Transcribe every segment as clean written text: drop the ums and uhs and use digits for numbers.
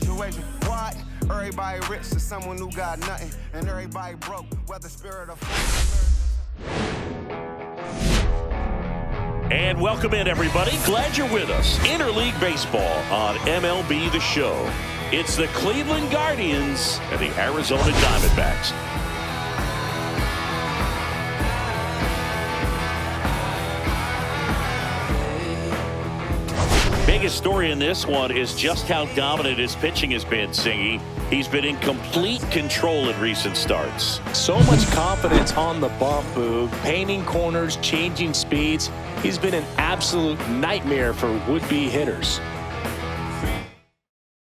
situation. What? Everybody rich to someone who got nothing, and everybody broke, whether spirit or And welcome in, everybody. Glad you're with us. Interleague Baseball on MLB The Show. It's the Cleveland Guardians and the Arizona Diamondbacks. Biggest story in this one is just how dominant his pitching has been, Singy. He's been in complete control in recent starts. So much confidence on the bump, Boog. Painting corners, changing speeds. He's been an absolute nightmare for would-be hitters.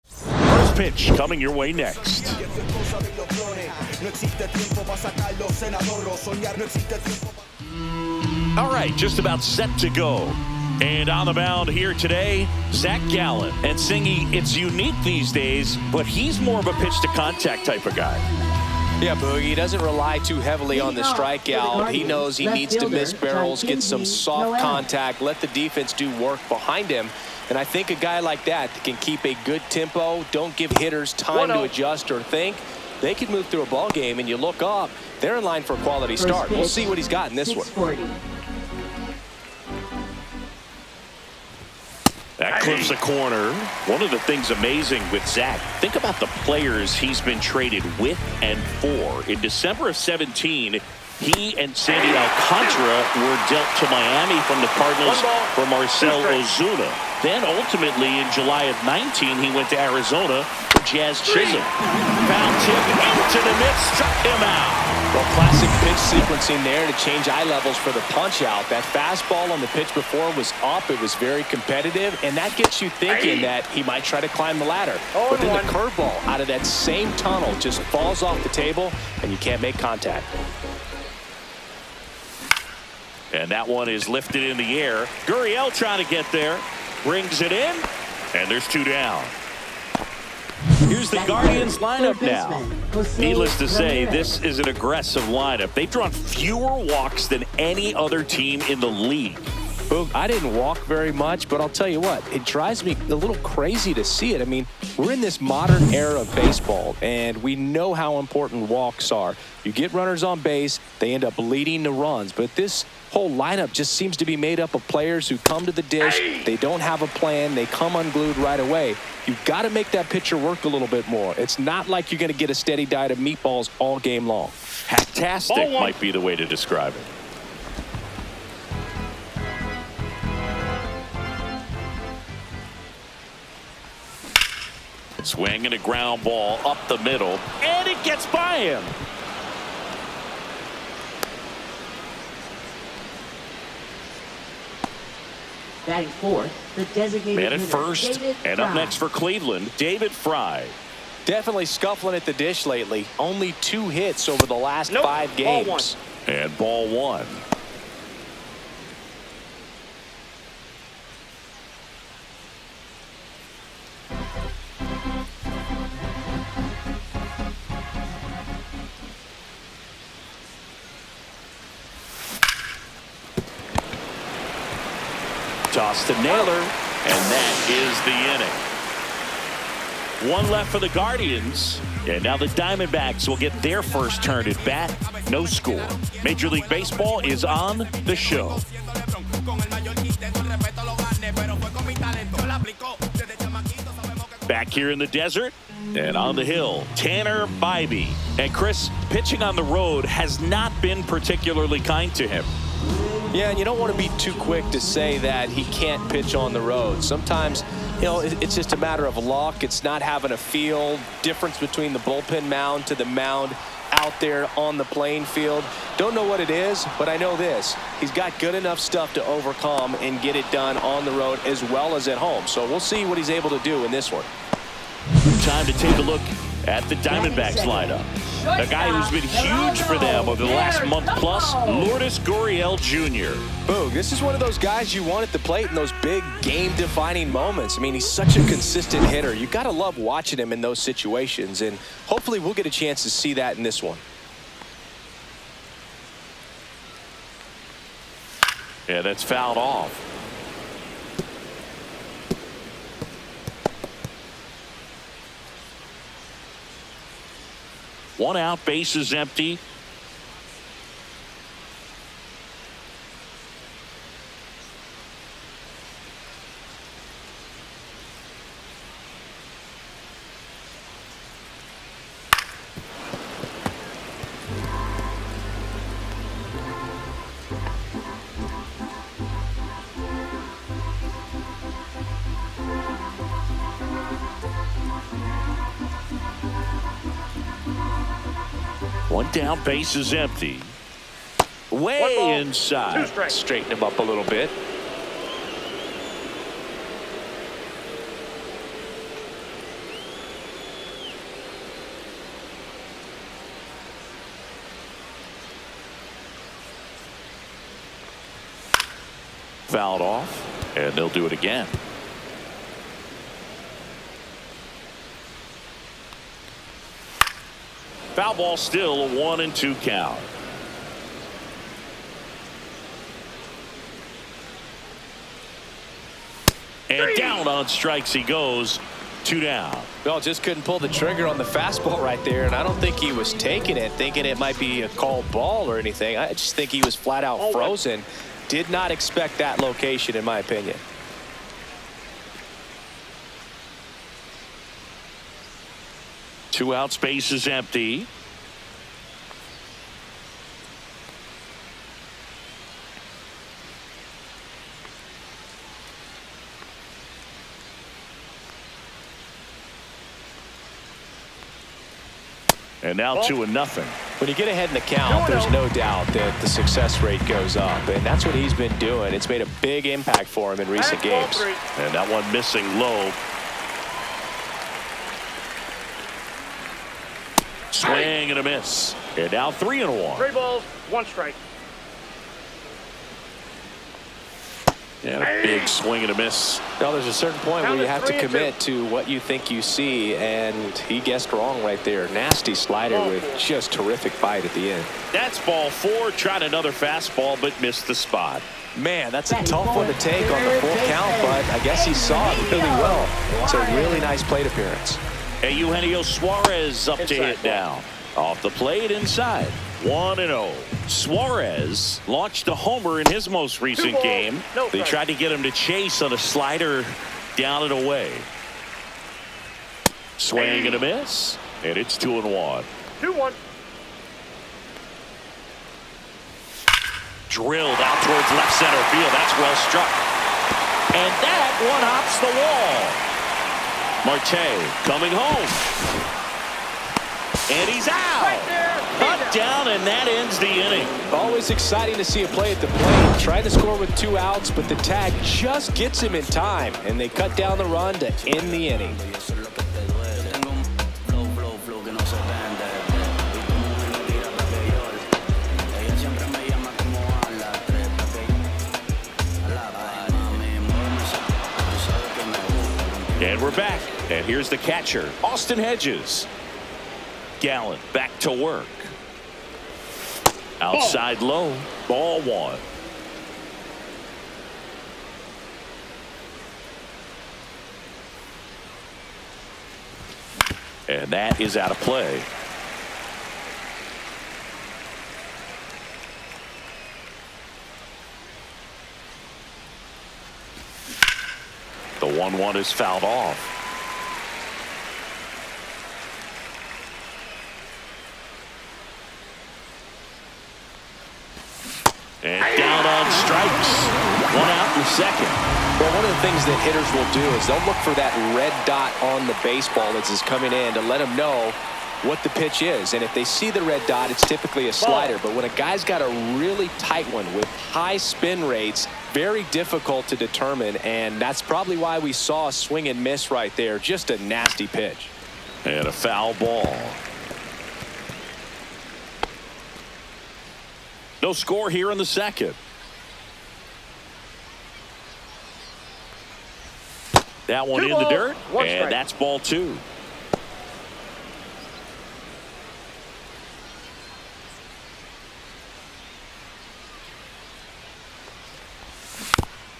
First pitch coming your way next. All right, just about set to go. And on the mound here today, Zach Gallen. And Singy, it's unique these days, but he's more of a pitch-to-contact type of guy. Yeah, Boog, he doesn't rely too heavily on the strikeout. He knows he needs to miss barrels, get some soft contact, let the defense do work behind him. And I think a guy like that can keep a good tempo, don't give hitters time to adjust or think. They can move through a ball game, and you look up, they're in line for a quality start. We'll see what he's got in this one. That clips a corner. One of the things amazing with Zach, think about the players he's been traded with and for. In December of 17, he and Sandy Alcantara were dealt to Miami from the Cardinals for Marcell Ozuna. Then ultimately in July of 19, he went to Arizona for Jazz Chisholm. Foul tip into the mid, struck him out. Well, classic pitch sequencing there to change eye levels for the punch out. That fastball on the pitch before was up. It was very competitive, and that gets you thinking that he might try to climb the ladder. But then the curveball out of that same tunnel just falls off the table, and you can't make contact. And that one is lifted in the air. Gurriel trying to get there. Brings it in, and there's two down. Here's the Guardians lineup now. Needless to say, this is an aggressive lineup. They've drawn fewer walks than any other team in the league. Boog, I didn't walk very much, but I'll tell you what, it drives me a little crazy to see it. I mean, we're in this modern era of baseball, and we know how important walks are. You get runners on base, they end up leading the runs, but this whole lineup just seems to be made up of players who come to the dish, they don't have a plan, they come unglued right away. You've got to make that pitcher work a little bit more. It's not like you're going to get a steady diet of meatballs all game long. Hacktastic might be the way to describe it. Swing and a ground ball up the middle, and it gets by him. Batting fourth, the designated man at first, and up next for Cleveland, David Fry. Definitely scuffling at the dish lately. Only 2 hits over the last 5 games. And ball one. Toss to Naylor, and that is the inning. One left for the Guardians, and now the Diamondbacks will get their first turn at bat. No score. Major League Baseball is on the show. Back here in the desert and on the hill, Tanner Bybee. And Chris, pitching on the road has not been particularly kind to him. Yeah, and you don't want to be too quick to say that he can't pitch on the road. Sometimes, you know, it's just a matter of luck. It's not having a feel. Difference between the bullpen mound to the mound out there on the playing field. Don't know what it is, but I know this. He's got good enough stuff to overcome and get it done on the road as well as at home. So we'll see what he's able to do in this one. Time to take a look at the Diamondbacks lineup. A guy who's been huge for them over the last month plus, Lourdes Gurriel Jr. Boog, this is one of those guys you want at the plate in those big game-defining moments. I mean, he's such a consistent hitter. You got to love watching him in those situations, and hopefully we'll get a chance to see that in this one. Yeah, that's fouled off. 1 out, bases empty. One down, base is empty. Way inside. Straighten him up a little bit. Fouled off, and they'll do it again. Foul ball, still a 1-2 count. And down on strikes he goes. 2 down. Well, just couldn't pull the trigger on the fastball right there, and I don't think he was taking it, thinking it might be a called ball or anything. I just think he was flat out frozen. Did not expect that location, in my opinion. Two outs, base is empty. And now 2-0. When you get ahead in the count, there's no doubt that the success rate goes up, and that's what he's been doing. It's made a big impact for him in recent games. And that one missing low. Swing and a miss. And now 3-1. 3 balls, 1 strike. And a big swing and a miss. Well, there's a certain point where you have to commit to what you think you see, and he guessed wrong right there. Nasty slider with just terrific bite at the end. That's ball 4. Tried another fastball, but missed the spot. Man, that's a tough one to take on the full count, but I guess he saw it really well. It's a really nice plate appearance. And Eugenio Suarez up to hit now. Off the plate inside. 1-0. Suarez launched a homer in his most recent game. They tried to get him to chase on a slider down and away. Swing and a miss. And it's 2-1. 2-1. Drilled out towards left center field. That's well struck. And that one hops the wall. Marte coming home. And he's out. Cut down, and that ends the inning. Always exciting to see a play at the plate. Trying to score with 2 outs, but the tag just gets him in time, and they cut down the run to end the inning. And we're back. And here's the catcher, Austin Hedges. Gallen back to work. Outside low. Ball 1. And that is out of play. The 1-1 is fouled off. And down on strikes. 1 out in the second. Well, one of the things that hitters will do is they'll look for that red dot on the baseball as it's coming in to let them know what the pitch is. And if they see the red dot, it's typically a slider. But when a guy's got a really tight one with high spin rates, very difficult to determine. And that's probably why we saw a swing and miss right there. Just a nasty pitch. And a foul ball. No score here in the second. That one in the dirt, and that's ball 2.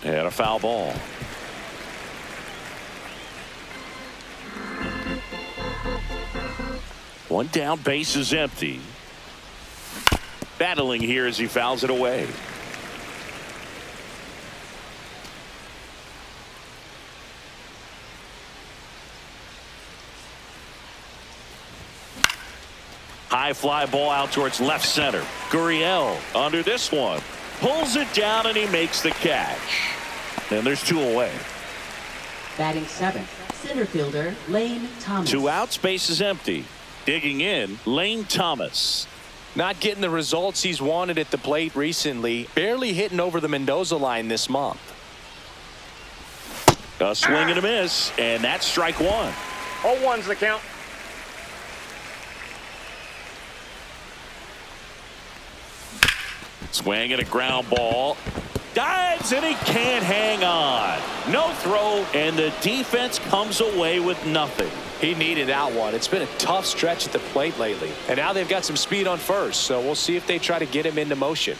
And a foul ball. One down, base is empty. Battling here as he fouls it away. High fly ball out towards left center. Gurriel under this one. Pulls it down and he makes the catch. And there's 2 away. Batting 7th, center fielder Lane Thomas. 2 outs, base is empty. Digging in, Lane Thomas. Not getting the results he's wanted at the plate recently. Barely hitting over the Mendoza line this month. A swing and a miss, and that's strike 1. 0-1's the count. Swing and a ground ball. Dives and he can't hang on. No throw, and the defense comes away with nothing. He needed that one. It's been a tough stretch at the plate lately. And now they've got some speed on first, so we'll see if they try to get him into motion.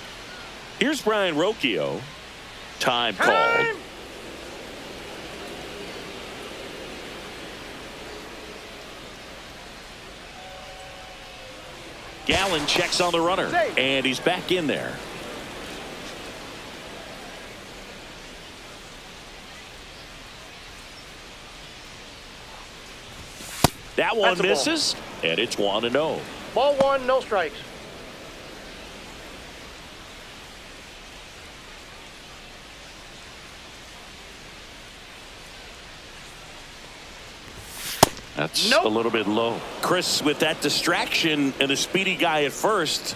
Here's Brian Rocchio. Time called. Gallen checks on the runner, and he's back in there. That one misses, and it's 1-0. Ball 1, no strikes. That's a little bit low. Chris, with that distraction and a speedy guy at first,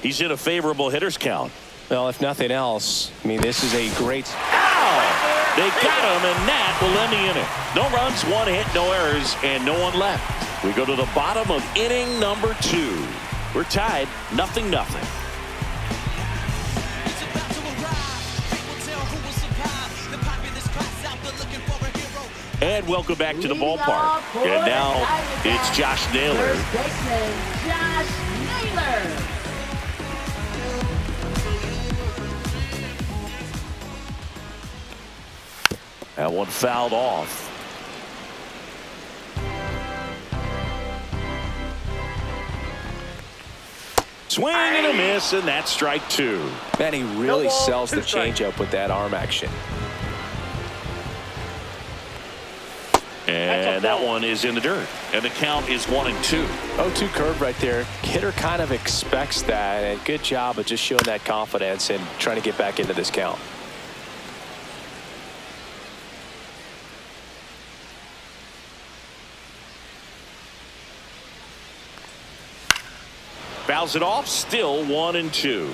he's in a favorable hitter's count. Well, if nothing else, I mean, this is a great... Ow! They got him, and that will end the inning. No runs, 1 hit, no errors, and no one left. We go to the bottom of inning number 2. We're tied, 0-0. And welcome back to the ballpark. And now it's Josh Naylor. First baseman Josh Naylor. That one fouled off. Swing and a miss, and that's strike 2. Man, he really sells the changeup with that arm action. And that one is in the dirt. And the count is 1-2. 0-2 curve right there. Hitter kind of expects that. And good job of just showing that confidence and trying to get back into this count. Fouls it off, still 1-2.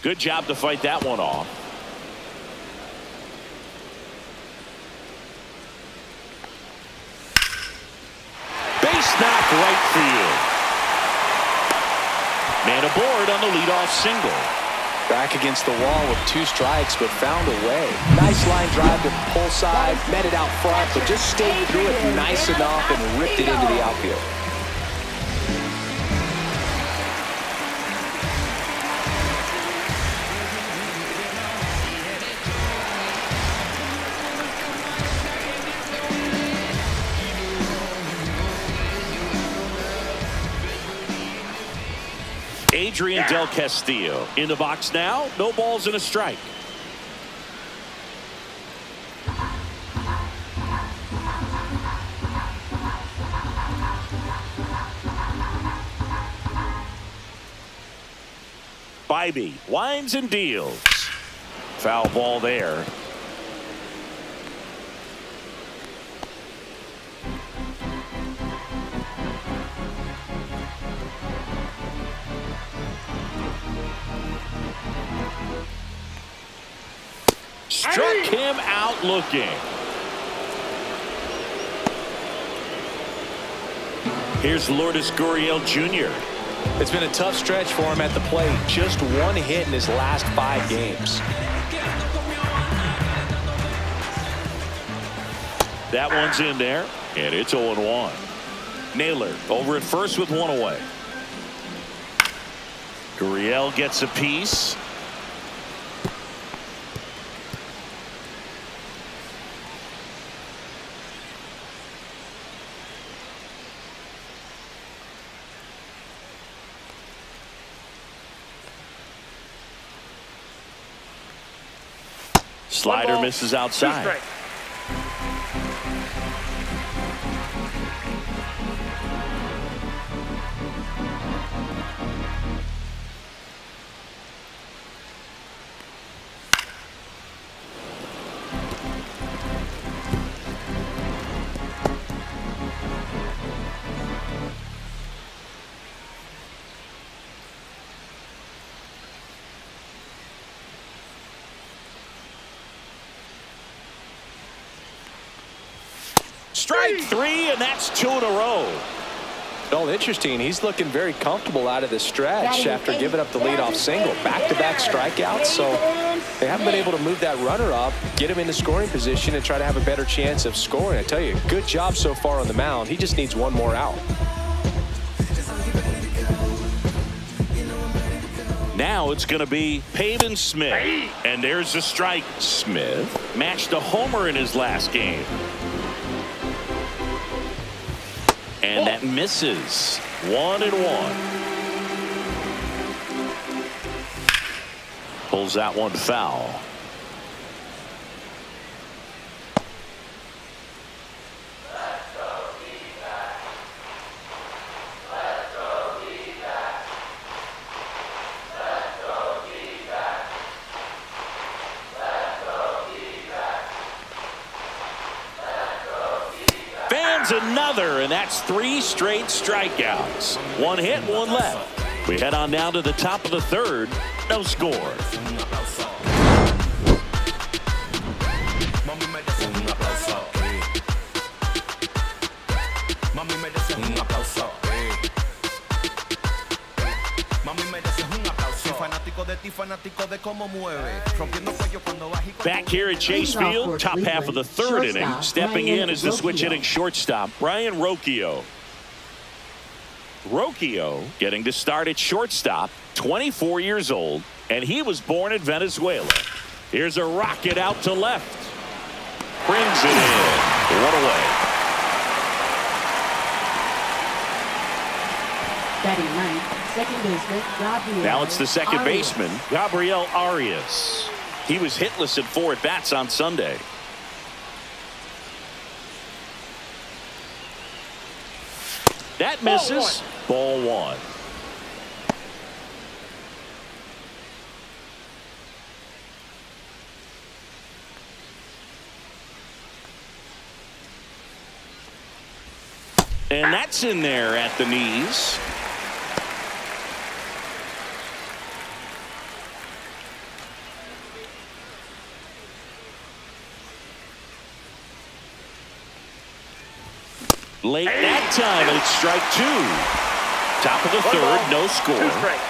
Good job to fight that one off. Base knock right field. Man aboard on the leadoff single. Back against the wall with 2 strikes, but found a way. Nice line drive to pull side, met it out front, but just stayed through it nice enough and ripped it into the outfield. Adrian Del Castillo in the box now. No balls and a strike. Bybee winds and deals. Foul ball there. Struck him out looking. Here's Lourdes Gurriel Jr. It's been a tough stretch for him at the plate. Just 1 hit in his last 5 games. That one's in there, and it's 0-1. Naylor over at first with 1 away. Gurriel gets a piece. Slider misses outside. 2 strikes. Strike 3, and that's 2 in a row. Oh, interesting. He's looking very comfortable out of the stretch after giving up the leadoff single. Back-to-back strikeouts, so they haven't been able to move that runner up, get him into scoring position, and try to have a better chance of scoring. I tell you, good job so far on the mound. He just needs one more out. Now it's going to be Pavin Smith. And there's the strike. Smith matched a homer in his last game. And that misses. 1-1. Pulls that one foul. Another, and that's 3 straight strikeouts. 1 hit, 1 left. We head on down to the top of the 3rd. No score. Back here at Chase Field, top half of the 3rd inning. Stepping in is the switch hitting shortstop, Brian Rocchio. Rocchio getting to start at shortstop, 24 years old, and he was born in Venezuela. Here's a rocket out to left. Brings it in. 1 away. Batting ninth, second baseman, Gabriel. Now it's the second Arias. baseman, Gabriel Arias. He was hitless at 4 at-bats on Sunday. That misses. Ball 1. And that's in there at the knees. Late that time, and it's strike 2. Top of the 3rd, no score. 2 strikes.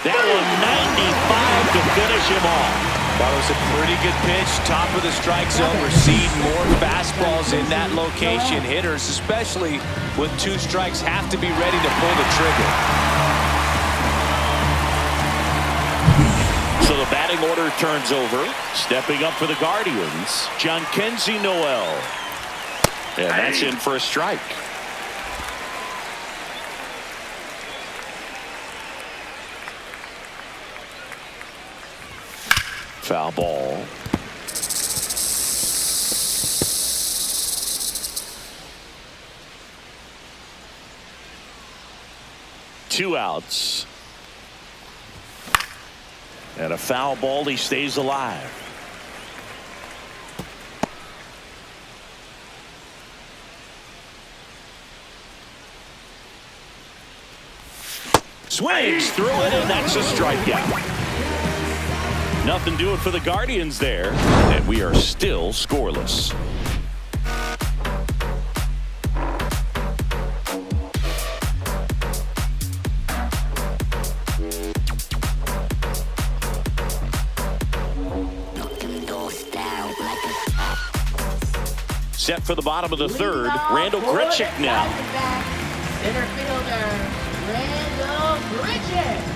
That one 95 to finish him off. That was a pretty good pitch. Top of the strike zone. We're seeing more fastballs in that location. Hitters, especially with 2 strikes, have to be ready to pull the trigger. So the batting order turns over. Stepping up for the Guardians, Jhonkensy Noel. And that's in for a strike. Foul ball. Two outs. And a foul ball. He stays alive. Swings through it, and that's a strikeout. Nothing doing for the Guardians there, and we are still scoreless. Set for the bottom of the 3rd, Randall Grichuk now. Center fielder, Randall Grichuk.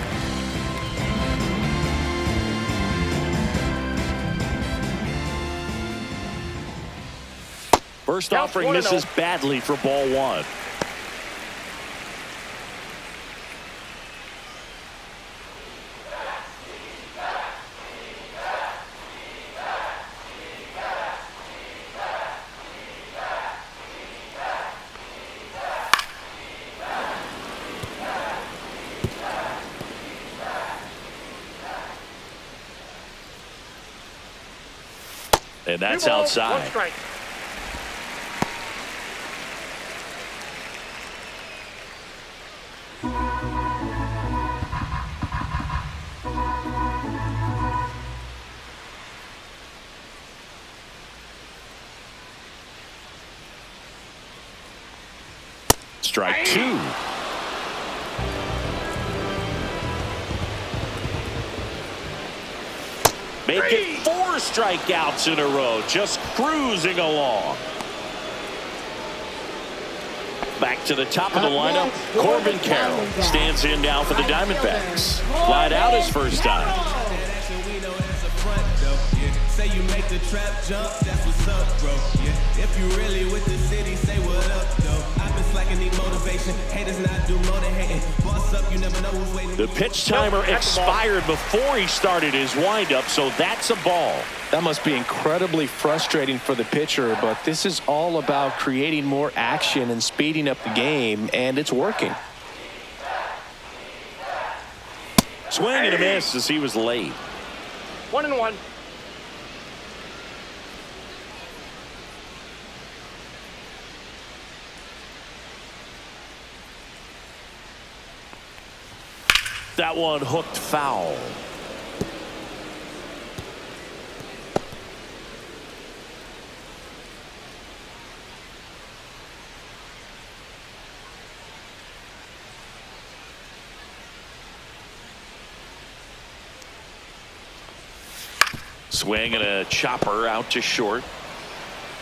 First offering misses badly for ball 1. And that's 2 balls, 1 outside. strike. Strike 2. Make it 4 strikeouts in a row, just cruising along. Back to the top of the lineup, Corbin Carroll stands in now for the Diamondbacks. Flied out his first time. Say you make the trap jump, that's what's up, bro. Yeah, if you really with the city, say what up, though. I've been slacking, need motivation. Haters not do more than hating. Boss up, you never know who's waiting. The pitch timer expired before he started his windup, so that's a ball. That must be incredibly frustrating for the pitcher, but this is all about creating more action and speeding up the game, and it's working. Swing and a miss as he was late. 1-1. That one hooked foul. Swing and a chopper out to short.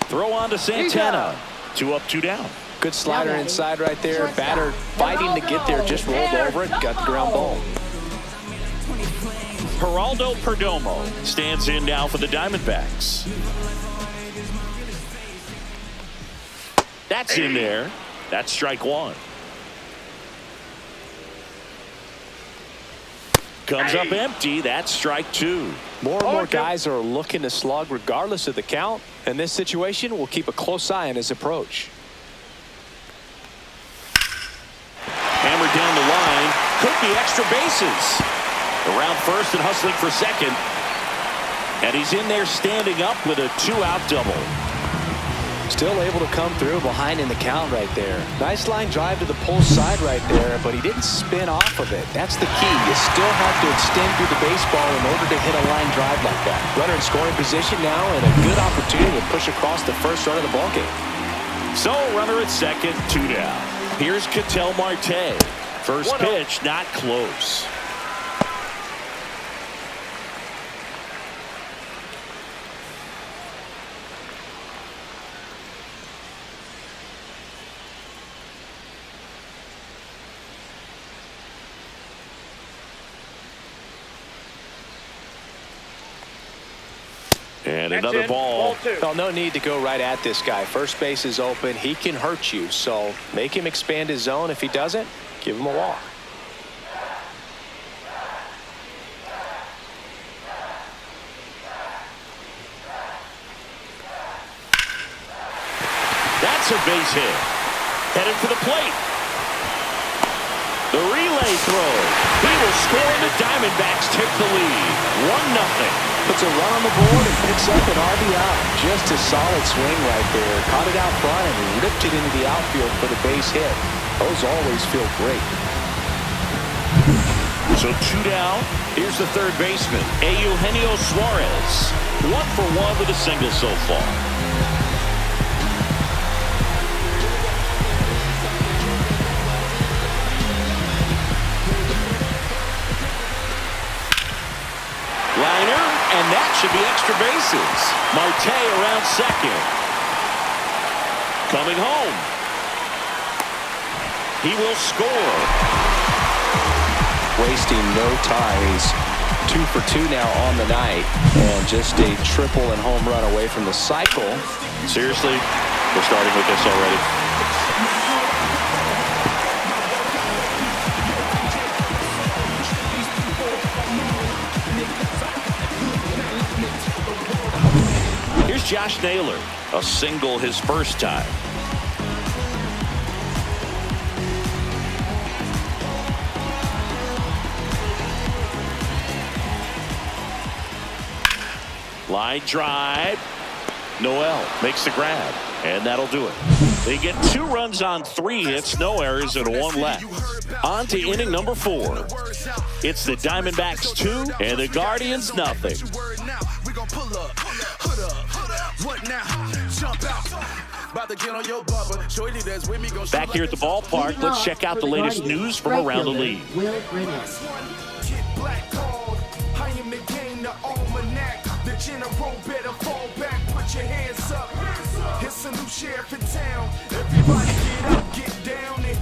Throw on to Santana. 2 up, 2 down. Good slider inside right there. Batter fighting to get there, just rolled over it, got the ground ball. Geraldo Perdomo stands in now for the Diamondbacks. That's in there. That's strike 1. Comes up empty. That's strike 2. More and more guys are looking to slug regardless of the count. In this situation, we'll keep a close eye on his approach. Hammered down the line. Could be extra bases. Around first and hustling for second. And he's in there standing up with a 2-out double. Still able to come through behind in the count right there. Nice line drive to the pull side right there, but he didn't spin off of it. That's the key. You still have to extend through the baseball in order to hit a line drive like that. Runner in scoring position now, and a good opportunity to push across the first run of the ballgame. So runner at second, 2 down. Here's Ketel Marte. First pitch, not close. And another ball. Well, no need to go right at this guy. First base is open. He can hurt you. So make him expand his zone. If he doesn't, give him a walk. That's a base hit. Headed for the plate. The relay throw. He will score, and the Diamondbacks take the lead. 1-0. Puts a run on the board and picks up an RBI. Just a solid swing right there. Caught it out front and ripped it into the outfield for the base hit. Those always feel great. So 2 down. Here's the third baseman, Eugenio Suarez. 1 for 1 with a single so far. Liner, and that should be extra bases. Marte around second. Coming home. He will score. Wasting no time. He's 2 for 2 now on the night, and just a triple and home run away from the cycle. Seriously, we're starting with this already. Here's Josh Naylor, a single his first time. Line drive. Noel makes the grab, and that'll do it. They get 2 runs on 3 hits, no errors, and 1 left. On to inning number 4. It's the Diamondbacks 2 and the Guardians nothing. Back here at the ballpark, let's check out the latest news from around the league. Will Brennan. The general better fall back, put your hands up. It's a new sheriff in town. Everybody get up, get down and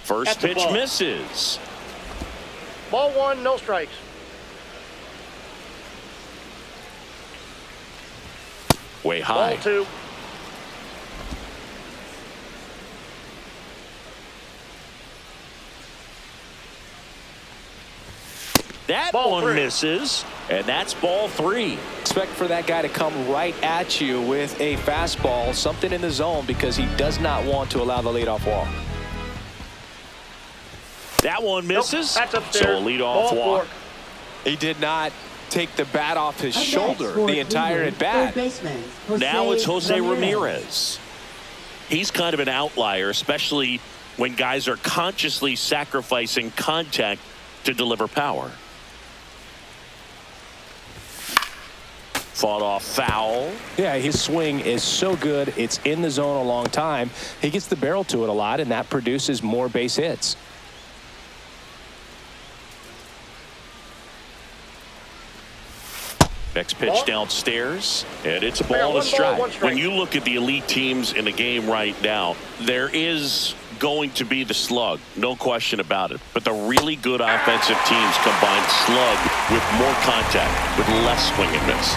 First pitch misses. Ball 1, no strikes. Way high. Ball 2. That Ball one 3. misses, and that's ball 3. Expect for that guy to come right at you with a fastball, something in the zone, because he does not want to allow the leadoff walk. That one misses, That's so upstairs. a leadoff Ball walk. 4. He did not take the bat off his Up next shoulder for the entire Cleveland, at bat. third baseman, Jose Now it's Jose Ramirez. He's kind of an outlier, especially when guys are consciously sacrificing contact to deliver power. Fought off foul. Yeah, his swing is so good. It's in the zone a long time. He gets the barrel to it a lot, and that produces more base hits. Next pitch Ball. downstairs, and it's a I got ball and a 1 ball, strike. 1 strike. When you look at the elite teams in the game right now, there is going to be the slug, no question about it. But the really good offensive teams combine slug with more contact, with less swing and miss.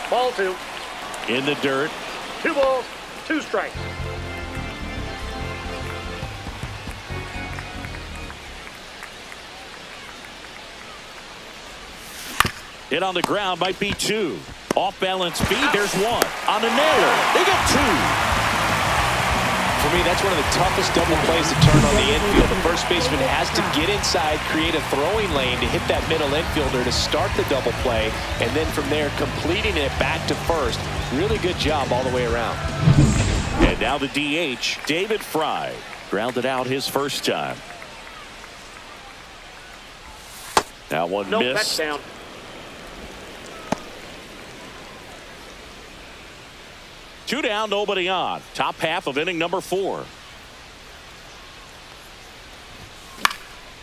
Ball 2. In the dirt, 2 balls, 2 strikes. hit on the ground, might be 2. Off balance speed, there's 1. On the nailer, they got 2. For me, that's one of the toughest double plays to turn on the infield. The first baseman has to get inside, create a throwing lane to hit that middle infielder to start the double play, and then from there completing it back to first. Really good job all the way around. And now the DH, David Fry, grounded out his first time. Now one Nope, miss. that's down. Two down, nobody on. Top half of inning number 4.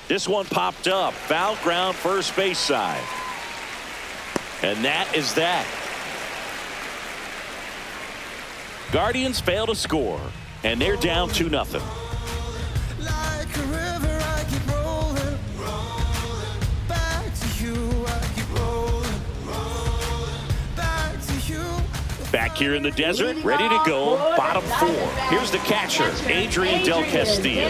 This one popped up. Foul ground, first base side. And that is that. Guardians fail to score, and they're down 2-0. Like a river, I keep rolling, rolling. Back to you, I keep rolling, rolling. Back to you. Back here in the desert, ready to go, bottom 4. Here's the catcher, Adrian Del Castillo.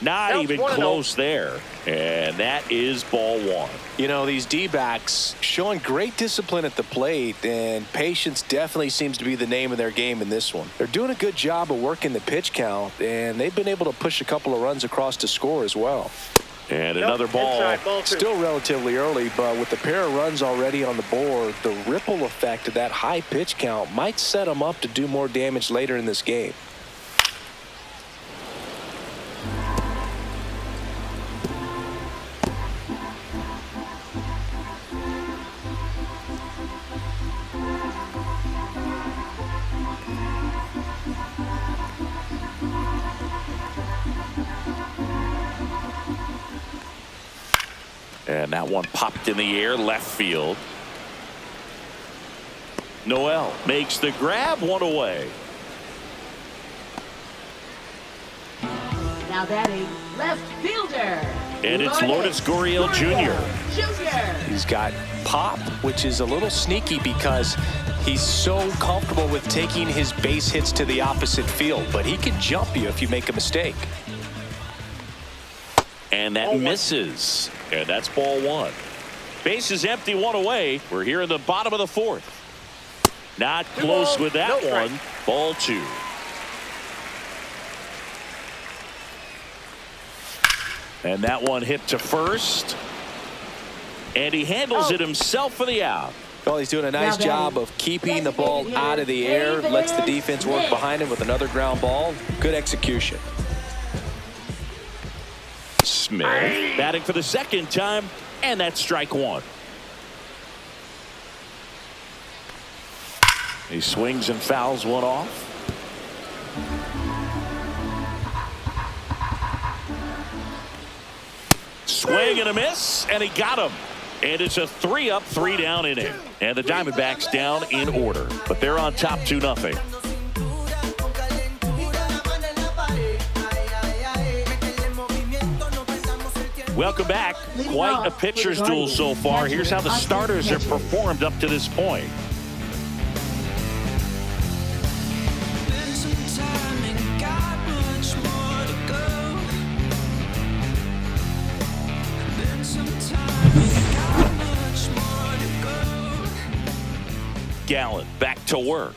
Not Counts even 1-0. close there. And that is ball 1. You know, these D-backs showing great discipline at the plate, and patience definitely seems to be the name of their game in this one. They're doing a good job of working the pitch count, and they've been able to push a couple of runs across to score as well. And another ball. Inside, ball 2. Still relatively early, but with the pair of runs already on the board, the ripple effect of that high pitch count might set them up to do more damage later in this game. And that one popped in the air, left field. Noel makes the grab, one away. Now batting left fielder. And it's Lourdes Gurriel Jr. He's got pop, which is a little sneaky because he's so comfortable with taking his base hits to the opposite field, but he can jump you if you make a mistake. and that misses. And that's ball one. Base is empty, one away. We're here in the bottom of the fourth. Not close with that one. Ball two. And that one hit to first. And he handles it himself for the out. Well, he's doing a nice job of keeping the ball out of the air. Lets the defense work behind him with another ground ball. Good execution. Smith batting for the second time, and that's strike one. He swings and fouls one off. Swing and a miss, and he got him. And it's a 3-up, 3-down inning. And the Diamondbacks down in order, but they're on top 2-0. Welcome back. Quite a pitcher's duel so far. Here's how the starters have performed up to this point. Gallen back to work.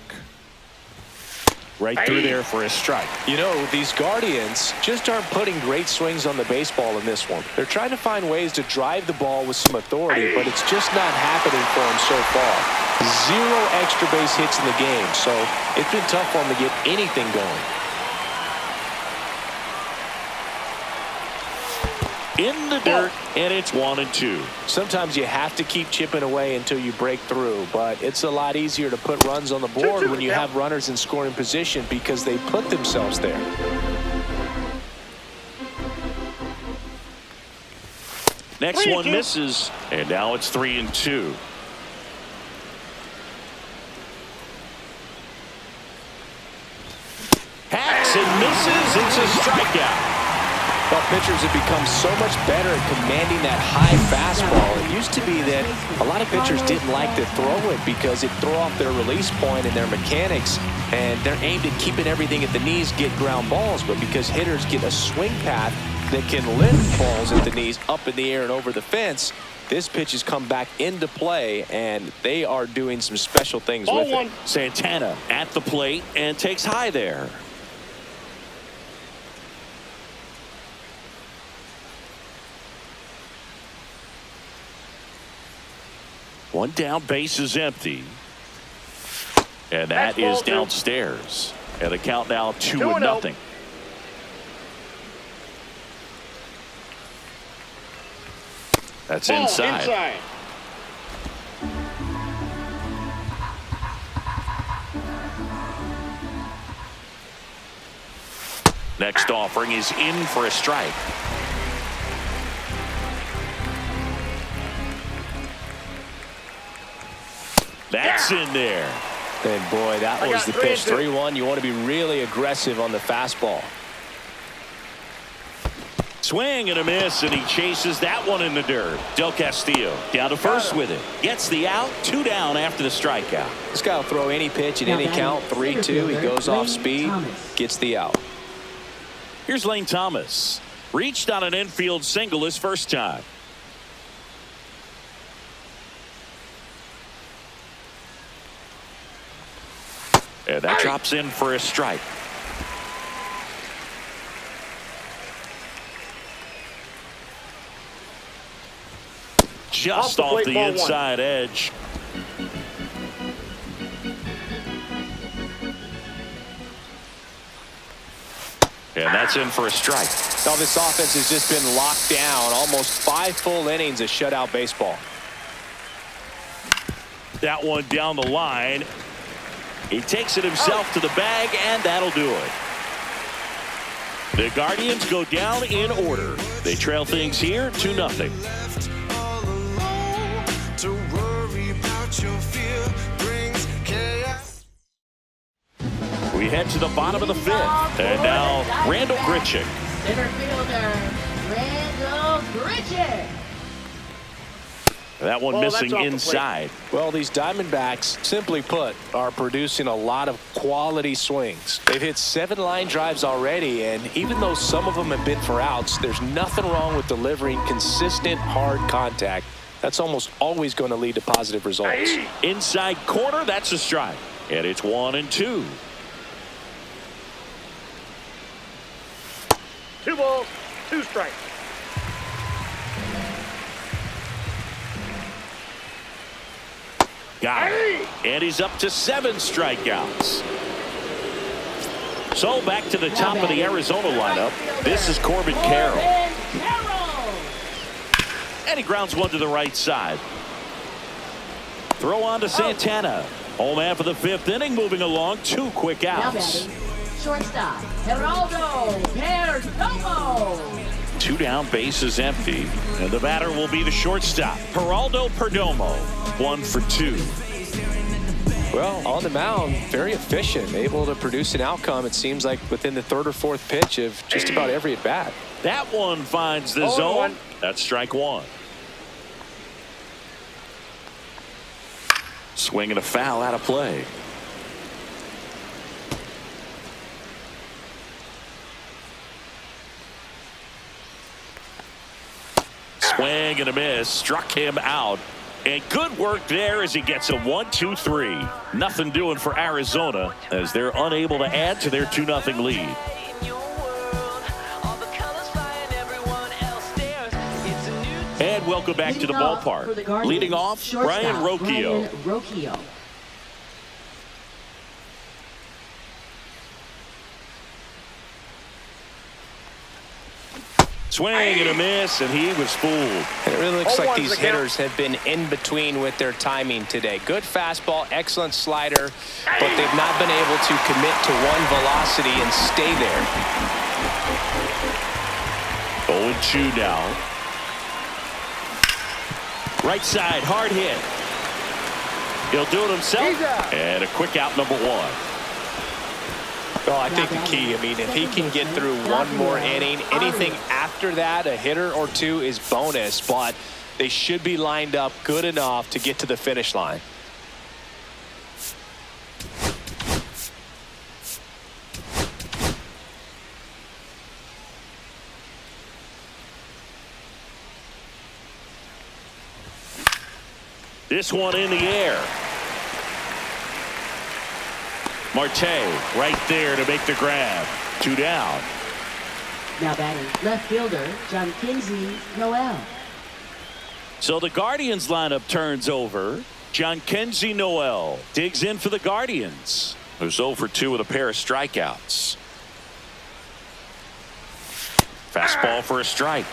Right through there for a strike. You know, these Guardians just aren't putting great swings on the baseball in this one. They're trying to find ways to drive the ball with some authority, but it's just not happening for them so far. 0 extra base hits in the game, so it's been tough for them to get anything going. In the dirt, and it's 1-2. Sometimes you have to keep chipping away until you break through, but it's a lot easier to put runs on the board when you have runners in scoring position because they put themselves there. Next one misses, and now it's 3-2. Hacks and misses. It's a strikeout. Well, pitchers have become so much better at commanding that high fastball. It used to be that a lot of pitchers didn't like to throw it because it'd throw off their release point and their mechanics, and they're aimed at keeping everything at the knees, get ground balls. But because hitters get a swing path that can lift balls at the knees up in the air and over the fence, this pitch has come back into play, and they are doing some special things with it. Santana at the plate and takes high there. One down, base is empty. And that is downstairs. And the count now 2-0. That's inside. Next offering is in for a strike. That's in there. And boy, that was the pitch. 3-1. You want to be really aggressive on the fastball. Swing and a miss, and he chases that one in the dirt. Del Castillo down to first with it. Gets the out. 2 down after the strikeout. This guy will throw any pitch at any count. 3-2. He goes off speed, gets the out. Here's Lane Thomas. Reached on an infield single his first time. And that drops in for a strike. Just off the inside edge. And that's in for a strike. Now this offense has just been locked down. Almost 5 full innings of shutout baseball. That one down the line. He takes it himself to the bag, and that'll do it. The Guardians go down in order. They trail things here 2-0. We head to the bottom of the 5th, and now Randall Grichuk. Center fielder, Randall Grichuk. That one Well, missing that's off the plate. inside. Well, these Diamondbacks, simply put, are producing a lot of quality swings. They've hit 7 line drives already, and even though some of them have been for outs, there's nothing wrong with delivering consistent, hard contact. That's almost always going to lead to positive results. Inside corner, that's a strike. And it's 1-2. 2 balls, 2 strikes. Got it. And he's up to 7 strikeouts. So back to the top of the Arizona lineup. This is Corbin Carroll. And he grounds one to the right side. Throw on to Santana. Home half of the 5th inning, moving along. 2 quick Now outs. batting, shortstop, Geraldo Perdomo. 2 down, bases empty. And the batter will be the shortstop, Geraldo Perdomo. 1 for 2. Well, on the mound, very efficient, able to produce an outcome, it seems like, within the 3rd or 4th pitch of just about every at-bat. That one finds the 0-1. zone. That's strike 1. Swing and a foul out of play. Swing and a miss. Struck him out. And good work there as he gets a 1-2-3. Nothing doing for Arizona as they're unable to add to their 2-0 lead. And welcome back to the ballpark. Leading off, Brian Rocchio. Swing and a miss, and he was fooled. And it really looks like 0-1's these the count. hitters have been in between with their timing today. Good fastball, excellent slider, but they've not been able to commit to one velocity and stay there. 0-2 now. Right side, hard hit. He'll do it himself. He's out. And a quick out, number 1. Well, I think the key, if he can get through one more inning, anything after that, a hitter or 2 is bonus, but they should be lined up good enough to get to the finish line. This one in the air. Marte right there to make the grab. 2 down. Now batting, left fielder, John Kinsey Noel. So the Guardians lineup turns over. John Kinsey Noel digs in for the Guardians. Who's 0 for 2 with a pair of strikeouts. Fastball for a strike.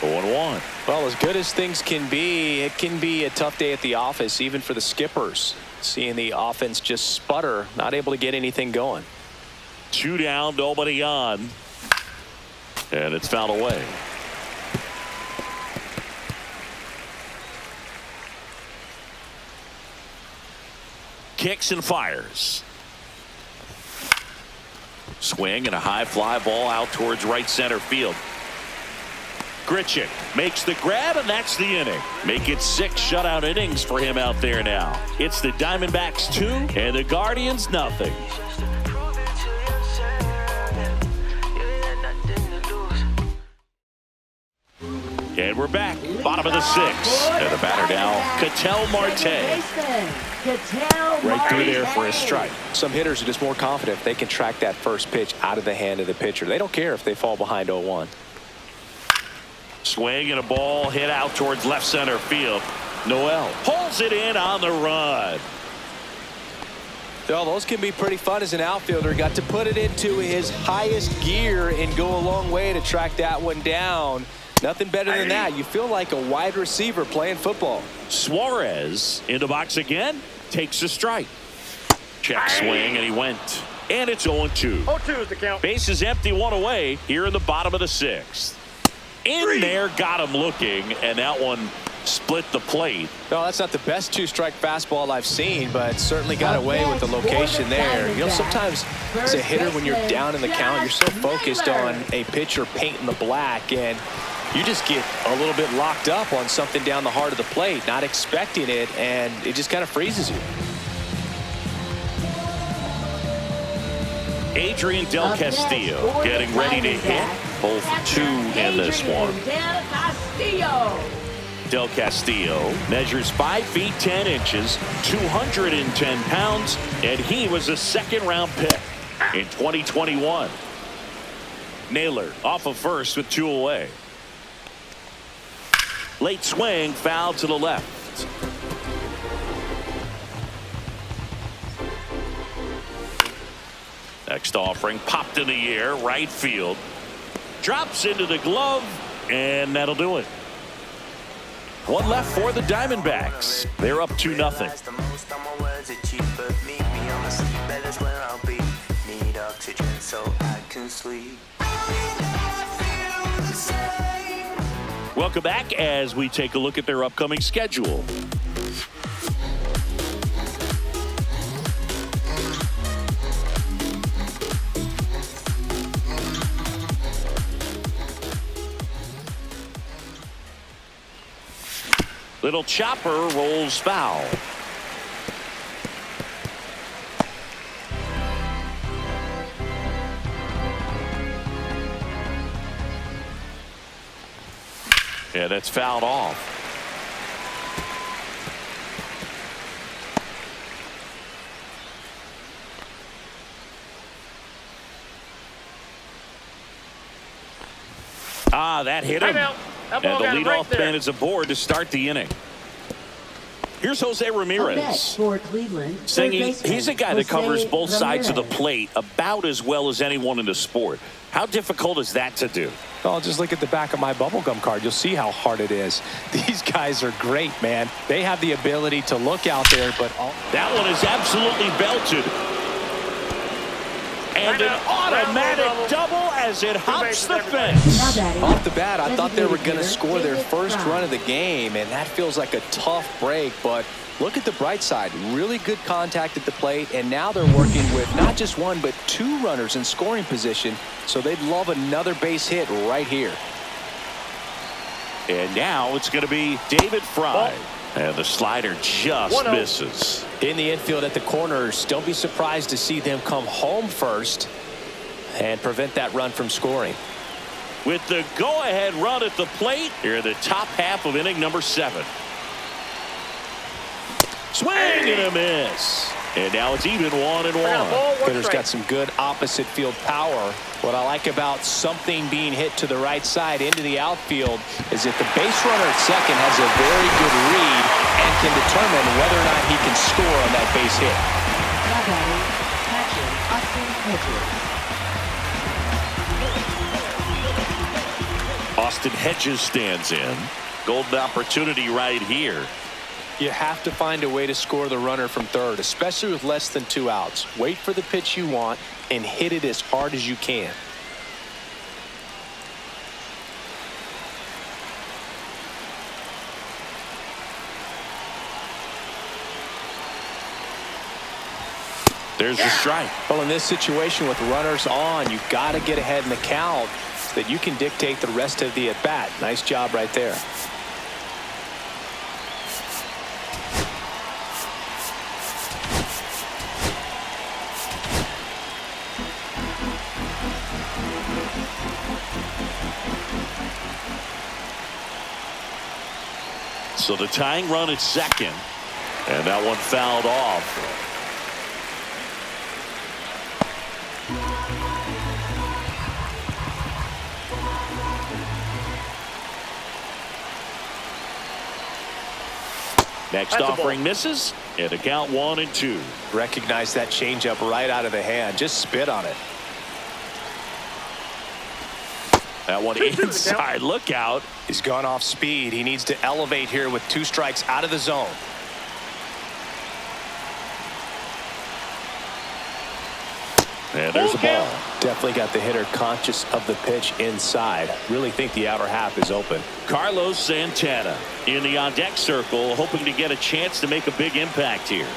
0-1. Well, as good as things can be, it can be a tough day at the office, even for the skippers. Seeing the offense just sputter, not able to get anything going. 2 down, nobody on. And it's fouled away. Kicks and fires. Swing and a high fly ball out towards right center field. Grichuk makes the grab, and that's the inning. Make it 6 shutout innings for him out there now. It's the Diamondbacks 2 and the Guardians nothing. And we're back. Bottom of the 6th. And the batter now, Ketel Marte. Right through there for a strike. Some hitters are just more confident if they can track that first pitch out of the hand of the pitcher. They don't care if they fall behind 0-1. Swing and a ball hit out towards left center field. Noel pulls it in on the run. Well, those can be pretty fun as an outfielder. Got to put it into his highest gear and go a long way to track that one down. Nothing better than that. You feel like a wide receiver playing football. Suarez in the box again. Takes a strike. Check swing, and he went. And it's 0-2. 0-2 is the count. Bases empty, 1 away here in the bottom of the 6th. In there, got him looking, and that one split the plate. No, that's not the best 2-strike fastball I've seen, but certainly got away with the location there. You know, sometimes as a hitter, when you're down in the count, you're so focused on a pitcher painting the black, and You just get a little bit locked up on something down the heart of the plate, not expecting it, and it just kind of freezes you. Adrian Del Castillo getting ready to hit. Both 2 in this one. Del Castillo measures 5 feet 10 inches, 210 pounds, and he was a second-round pick in 2021. Naylor off of first with 2 away. Late swing, foul to the left. Next offering popped in the air, right field. Drops into the glove, and that'll do it. 1 left for the Diamondbacks. They're up 2-0. Welcome back as we take a look at their upcoming schedule. Little chopper rolls foul. Yeah, that's fouled off. That hit him. And the leadoff man is aboard to start the inning. Here's Jose Ramirez. For Cleveland, Saying he's a guy that covers both sides of the plate about as well as anyone in the sport. How difficult is that to do? Well, just look at the back of my bubblegum card. You'll see how hard it is. These guys are great, man. They have the ability to look out there, but that one is absolutely belted. And an automatic double as it hops the fence. Off the bat, I thought they were going to score their first run of the game, and that feels like a tough break. But look at the bright side. Really good contact at the plate, and now they're working with not just 1 but 2 runners in scoring position, so they'd love another base hit right here. And now it's going to be David Fry. And the slider just misses. In the infield at the corners, don't be surprised to see them come home first and prevent that run from scoring. With the go-ahead run at the plate, here in the top half of inning number 7. Swing and a miss. And now it's even 1-1. Hitter's got some good opposite field power. What I like about something being hit to the right side into the outfield is that the base runner at second has a very good read and can determine whether or not he can score on that base hit. Austin Hedges stands in. Golden opportunity right here. You have to find a way to score the runner from third, especially with less than 2 outs. Wait for the pitch you want and hit it as hard as you can. There's the strike. Well, in this situation with runners on, you've got to get ahead in the count so that you can dictate the rest of the at-bat. Nice job right there. So the tying run at second, and that one fouled off. Next offering misses, and a count 1-2. Recognize that changeup right out of the hand. Just spit on it. That one inside. Look out. He's gone off speed. He needs to elevate here with 2 strikes out of the zone. And there's a ball. Definitely got the hitter conscious of the pitch inside. Really think the outer half is open. Carlos Santana in the on-deck circle, hoping to get a chance to make a big impact here.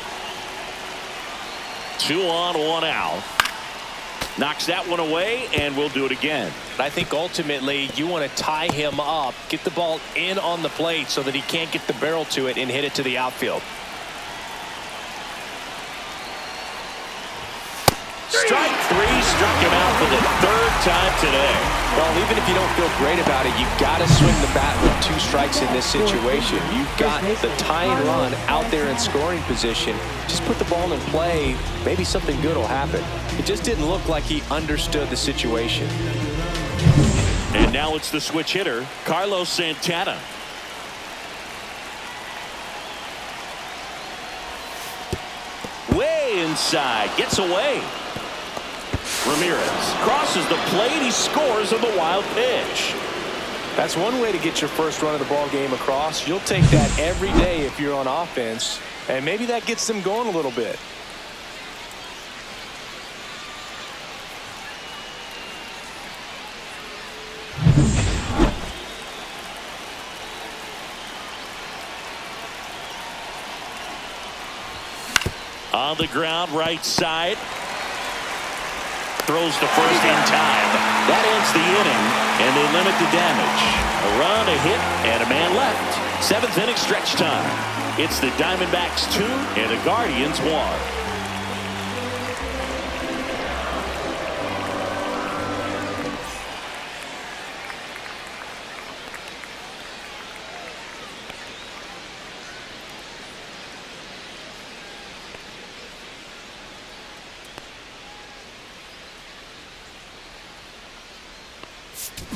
2 on, 1 out. Knocks that one away, and we'll do it again. I think ultimately you want to tie him up, get the ball in on the plate so that he can't get the barrel to it and hit it to the outfield. Strike three, struck him out for the third time today. Well, even if you don't feel great about it, you've got to swing the bat with 2 strikes in this situation. You've got the tying run out there in scoring position. Just put the ball in play. Maybe something good will happen. It just didn't look like he understood the situation. And now it's the switch hitter, Carlos Santana. Way inside, gets away. Ramirez crosses the plate. He scores on the wild pitch. That's one way to get your first run of the ball game across. You'll take that every day if you're on offense, and maybe that gets them going a little bit. On the ground, right side. Throws to first in time. That ends the inning, and they limit the damage. A run, a hit, and a man left. 7th inning stretch time. It's the Diamondbacks 2 and the Guardians 1.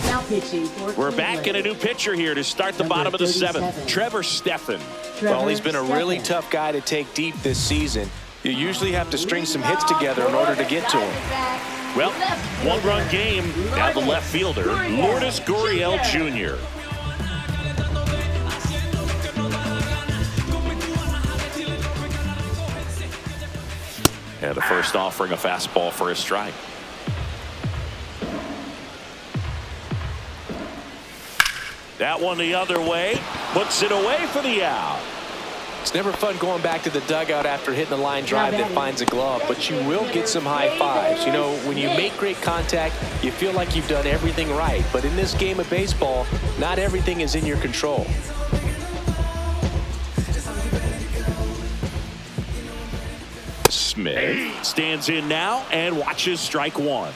Now pitching for We're back in a new pitcher here to start the bottom of the 7th. Trevor Stephan. Well, he's been a really tough guy to take deep this season. You usually have to string some hits together in order to get to him. Well, 1-run game. Now the left fielder, Lourdes Gurriel Jr. And the first offering, a fastball for a strike. That one the other way, puts it away for the out. It's never fun going back to the dugout after hitting a line drive that finds a glove, but you will get some high fives. You know, when you make great contact, you feel like you've done everything right. But in this game of baseball, not everything is in your control. Smith stands in now and watches strike one.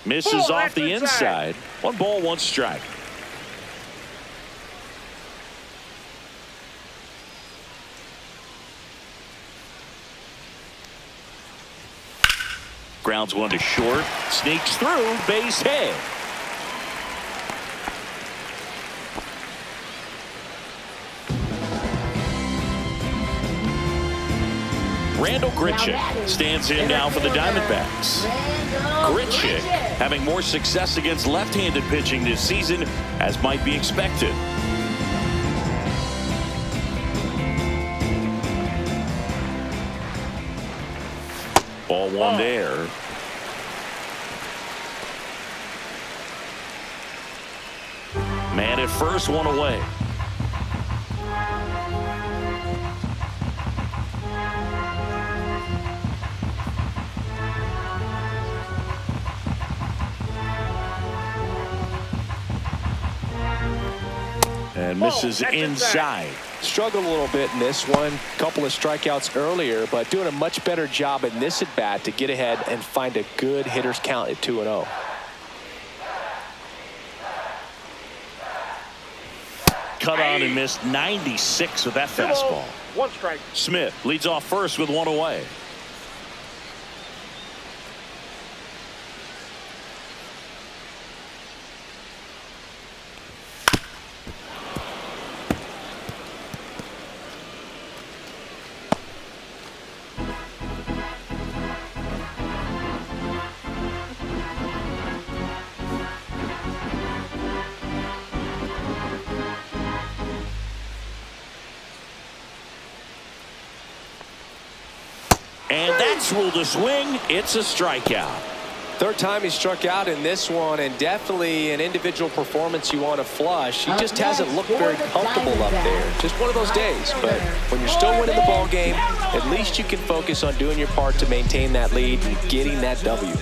Misses off the inside. 1 ball, 1 strike. Grounds one to short. Sneaks through. Base hit. Randall Grichuk stands in now for the Diamondbacks. Grichuk having more success against left-handed pitching this season, as might be expected. Ball one there. Man at first, 1 away. And misses inside. Struggled a little bit in this one. Couple of strikeouts earlier, but doing a much better job in this at bat to get ahead and find a good hitter's count at 2-0. Cut on and missed 96 with that fastball. 1 strike. Smith leads off first with 1 away. And that's ruled a swing. It's a strikeout. Third time he struck out in this one, and definitely an individual performance you want to flush. He just hasn't looked very comfortable up there. Just one of those days. But when you're still winning the ball game, at least you can focus on doing your part to maintain that lead and getting that W.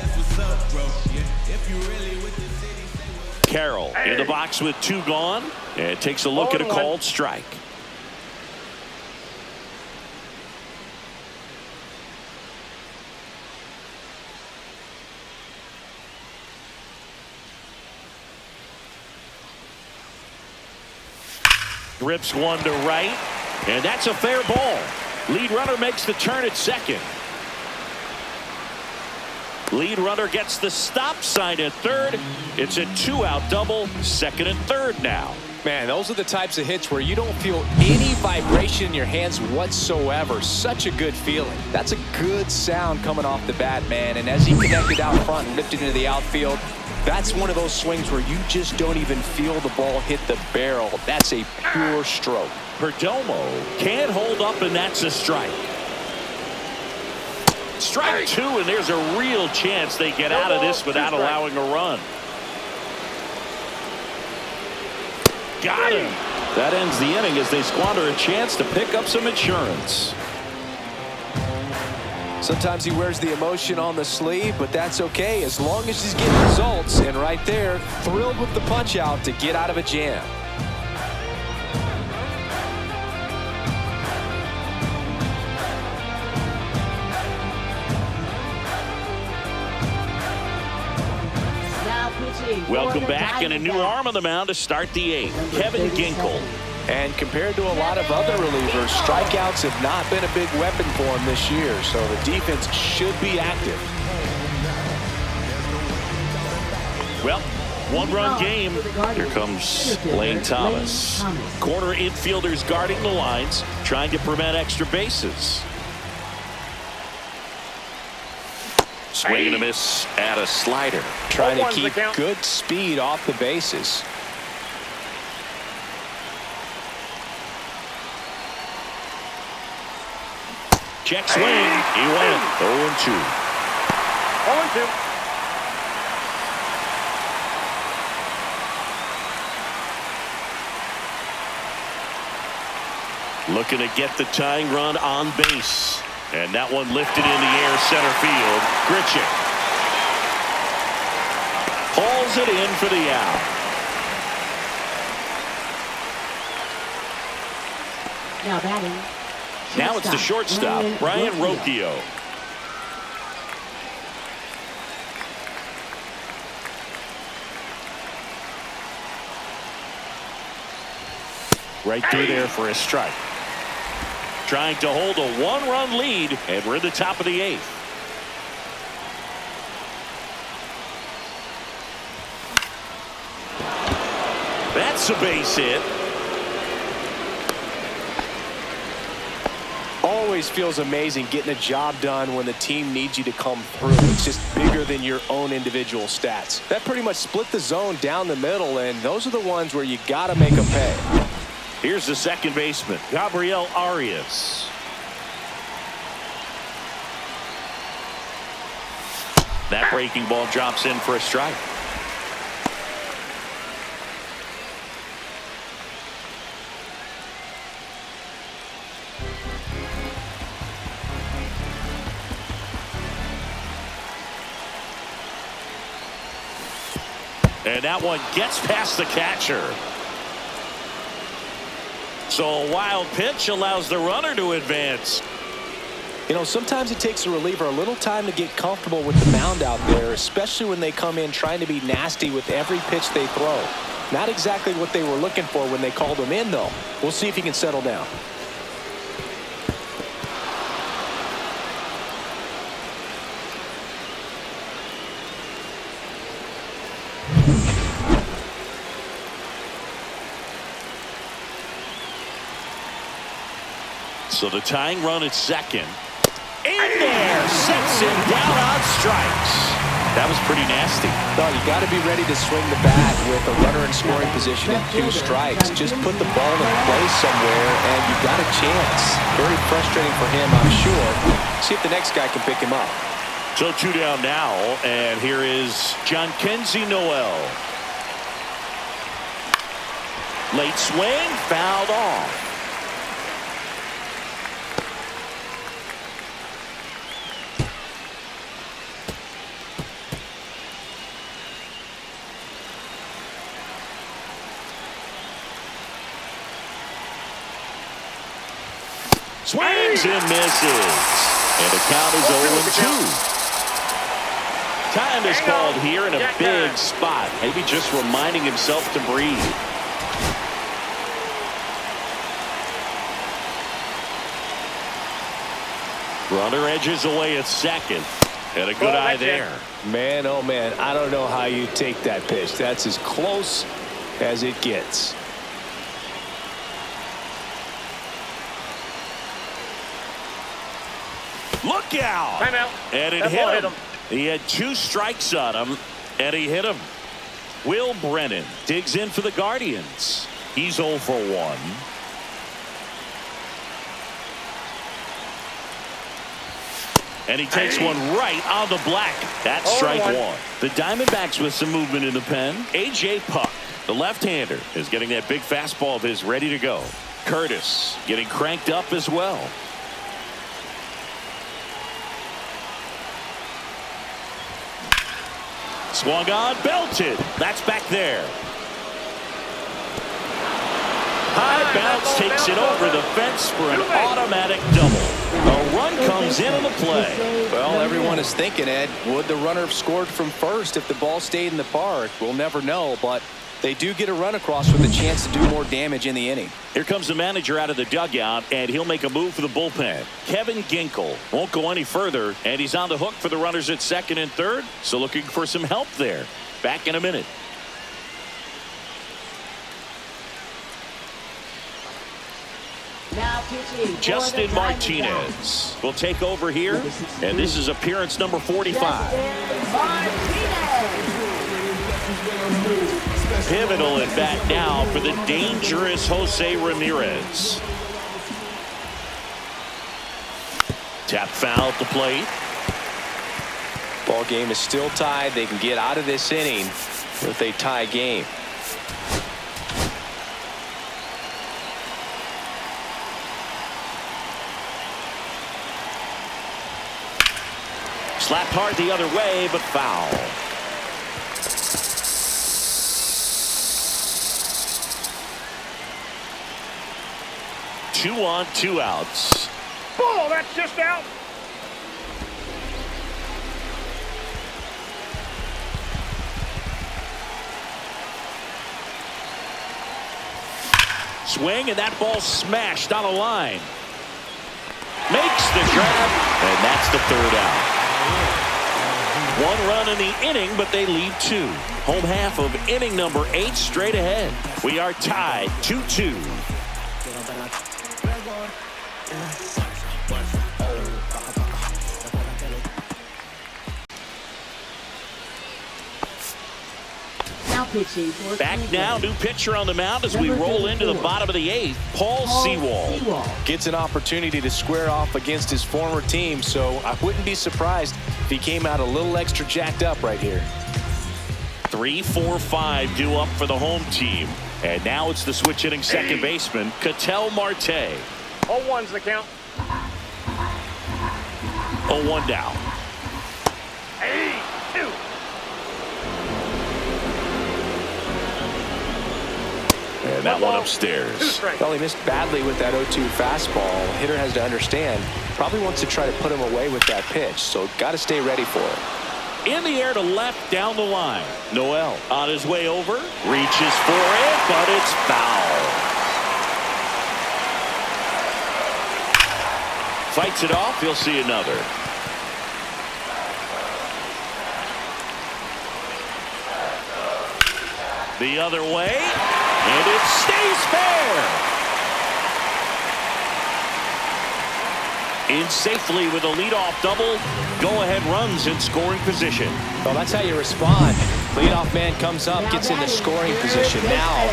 Carroll in the box with 2 gone, and takes a look at a called strike. Rips one to right, and that's a fair ball. Lead runner makes the turn at second. Lead runner gets the stop sign at third. It's a 2-out double, second and third now. Man, those are the types of hits where you don't feel any vibration in your hands whatsoever. Such a good feeling. That's a good sound coming off the bat, man. And as he connected out front and lifted into the outfield, that's one of those swings where you just don't even feel the ball hit the barrel. That's a pure stroke. Perdomo can't hold up, and that's a strike. Strike 2, and there's a real chance they get out of this without allowing a run. Got him. That ends the inning as they squander a chance to pick up some insurance. Sometimes he wears the emotion on the sleeve, but that's okay as long as he's getting results. And right there, thrilled with the punch out to get out of a jam. Welcome back, and a new arm on the mound to start the 8th, Kevin Ginkel. And compared to a lot of other relievers, strikeouts have not been a big weapon for him this year, so the defense should be active. Well, 1-run game. Here comes Lane Thomas. Corner infielders guarding the lines, trying to prevent extra bases. Swing and a miss at a slider. Trying to keep good speed off the bases. Check swing. He went 0-2. 0-2. Looking to get the tying run on base. And that one lifted in the air, center field. Grichuk hauls it in for the out. Now batting. Now it's the shortstop, Brian Rocchio. Right through there for a strike. Trying to hold a 1-run lead, and we're at the top of the 8th. That's a base hit. Always feels amazing getting a job done when the team needs you to come through. It's just bigger than your own individual stats. That pretty much split the zone down the middle, and those are the ones where you got to make them pay. Here's the second baseman, Gabriel Arias. That breaking ball drops in for a strike. And that one gets past the catcher. So a wild pitch allows the runner to advance. You know, sometimes it takes a reliever a little time to get comfortable with the mound out there, especially when they come in trying to be nasty with every pitch they throw. Not exactly what they were looking for when they called him in, though. We'll see if he can settle down. So the tying run at second. In there, sets him down on strikes. That was pretty nasty. No, you got to be ready to swing the bat with a runner in scoring position and 2 strikes. Just put the ball in play somewhere, and you got a chance. Very frustrating for him, I'm sure. See if the next guy can pick him up. So 2 down now, and here is Kenzie Noel. Late swing, fouled off. Swings and misses. And the count is 0-2. Time is called here in a big spot. Maybe just reminding himself to breathe. Runner edges away at second. And a good eye there. Man, oh man, I don't know how you take that pitch. That's as close as it gets. Look out! Timeout. And it hit him. He had 2 strikes on him, and he hit him. Will Brennan digs in for the Guardians. He's 0 for 1. And he takes one right on the black. That's strike 1. The Diamondbacks with some movement in the pen. A.J. Puck, the left-hander, is getting that big fastball of his ready to go. Curtis getting cranked up as well. Swung on, belted. That's back there. High bounce takes it over the fence for an automatic double. A run comes in on the play. Well, everyone is thinking, Ed, would the runner have scored from first if the ball stayed in the park? We'll never know, but they do get a run across with a chance to do more damage in the inning. Here comes the manager out of the dugout, and he'll make a move for the bullpen. Kevin Ginkel won't go any further, and he's on the hook for the runners at second and third, so looking for some help there. Back in a minute. Now pitching for Justin the Martinez will take over here, and this is appearance number 45. Pivotal at bat now for the dangerous Jose Ramirez. Tap foul at the plate. Ball game is still tied. They can get out of this inning with a tie game. Slapped hard the other way, but foul. Two on, 2 outs. Ball, that's just out. Swing, and that ball smashed on a line. Makes the grab, and that's the 3rd out. 1 run in the inning, but they leave 2. Home half of inning number 8 straight ahead. We are tied 2-2. Now pitching for Back now, new pitcher on the mound as we roll into the bottom of the 8th. Paul Sewald gets an opportunity to square off against his former team, so I wouldn't be surprised if he came out a little extra jacked up right here. 3, 4, 5 due up for the home team. And now it's the switch hitting second baseman, Ketel Marte. 0-1's the count. 0-1 down. 2. And that one upstairs. Well, he missed badly with that 0-2 fastball. Hitter has to understand, probably wants to try to put him away with that pitch, so got to stay ready for it. In the air to left down the line. Noel on his way over. Reaches for it, but it's foul. Fights it off. He'll see another. The other way. And it stays fair. In safely with a leadoff double. Go-ahead runs in scoring position. Well, that's how you respond. Leadoff man comes up, gets into scoring position. Now,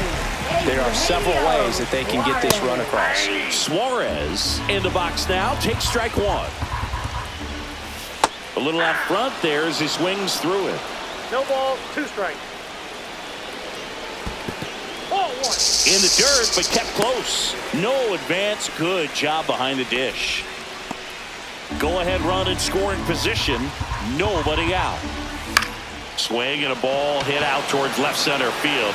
there are several ways that they can get this run across. Suarez in the box now. Takes strike 1. A little out front there as he swings through it. No ball, 2 strikes. Ball 1. In the dirt, but kept close. No advance. Good job behind the dish. Go ahead run in scoring position. Nobody out. Swing and a ball hit out towards left center field.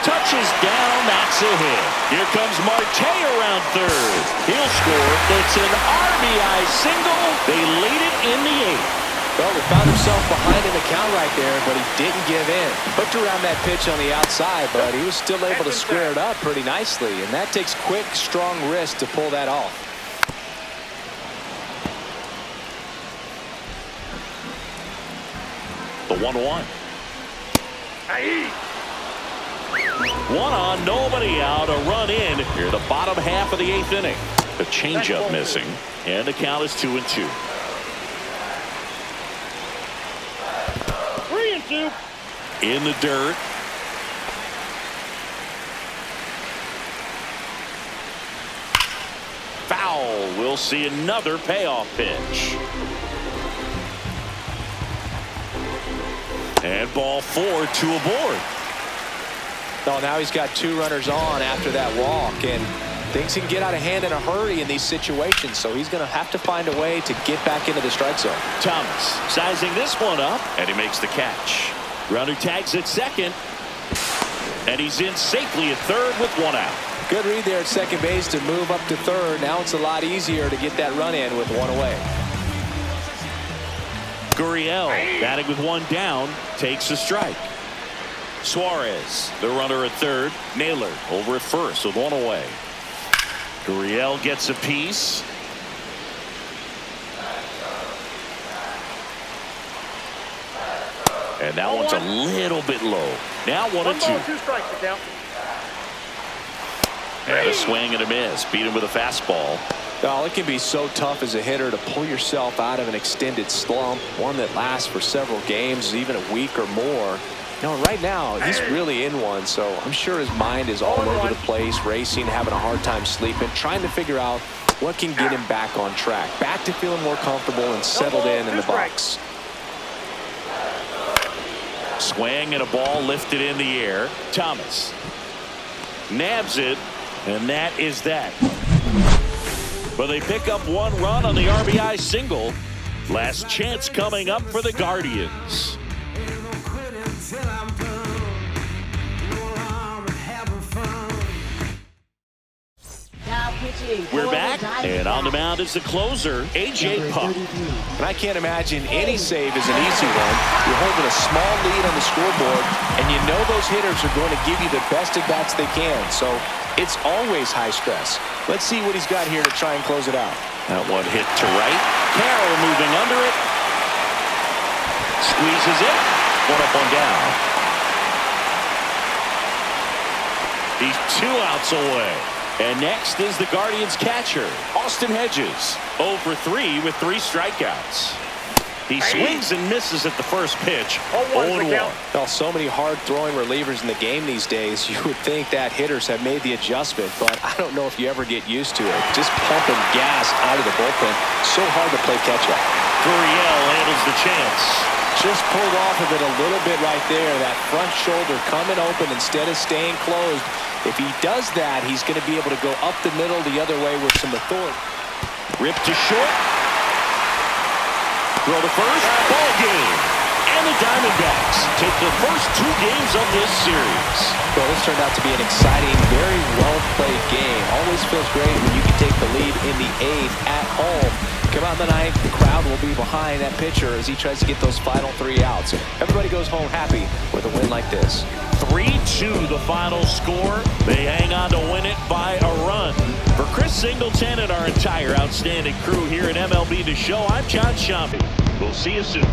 Touches down. That's a hit. Here comes Marte around third. He'll score. It's an RBI single. They lead it in the 8th. Well, he found himself behind in the count right there, but he didn't give in. Hooked around that pitch on the outside, but he was still able to square it up pretty nicely, and that takes quick, strong wrist to pull that off. The 1-1. One on, nobody out. A run in here, the bottom half of the 8th inning. The changeup missing, and the count is 2-2. 3-2. In the dirt. Foul. We'll see another payoff pitch. And ball 4, 2 aboard. Oh, now he's got 2 runners on after that walk, and things can get out of hand in a hurry in these situations, so he's going to have to find a way to get back into the strike zone. Thomas sizing this one up, and he makes the catch. Runner tags at second, and he's in safely at third with 1 out. Good read there at second base to move up to third. Now it's a lot easier to get that run in with 1 away. Gurriel batting with 1 down, takes a strike. Suarez, the runner at third. Naylor over at first with 1 away. Gurriel gets a piece. And that one's a little bit low. Now 1-2. 1 ball, 2 strikes to count. And a swing and a miss. Beat him with a fastball. Oh, it can be so tough as a hitter to pull yourself out of an extended slump, one that lasts for several games, even a week or more. No, right now, he's really in one, so I'm sure his mind is all over the place, racing, having a hard time sleeping, trying to figure out what can get him back on track, back to feeling more comfortable and settled in the box. Swing and a ball lifted in the air. Thomas nabs it, and that is that. But they pick up 1 run on the RBI single. Last chance coming up for the Guardians. Now pitching. We're back, and on the mound is the closer, A.J. Puk. And I can't imagine any save is an easy one. You're holding a small lead on the scoreboard, and you know those hitters are going to give you the best at-bats they can. So it's always high stress. Let's see what he's got here to try and close it out. That one hit to right. Carroll moving under it. Squeezes it. 1 up, 1 down. He's 2 outs away. And next is the Guardians catcher, Austin Hedges. 0 for 3 with 3 strikeouts. He swings and misses at the first pitch. 0-1. Well, so many hard-throwing relievers in the game these days, you would think that hitters have made the adjustment, but I don't know if you ever get used to it. Just pumping gas out of the bullpen. So hard to play catch-up. Gurriel handles the chance. Just pulled off of it a little bit right there. That front shoulder coming open instead of staying closed. If he does that, he's going to be able to go up the middle the other way with some authority. Ripped to short. Throw to first. Ball game. And the Diamondbacks take the first 2 games of this series. Well, this turned out to be an exciting, very well-played game. Always feels great when you can take the lead in the 8th at home. Come out in the 9th, the crowd will be behind that pitcher as he tries to get those final 3 outs. Everybody goes home happy with a win like this. 3-2 the final score. They hang on to win it by a run. For Chris Singleton and our entire outstanding crew here at MLB The Show, I'm John Shambi. We'll see you soon.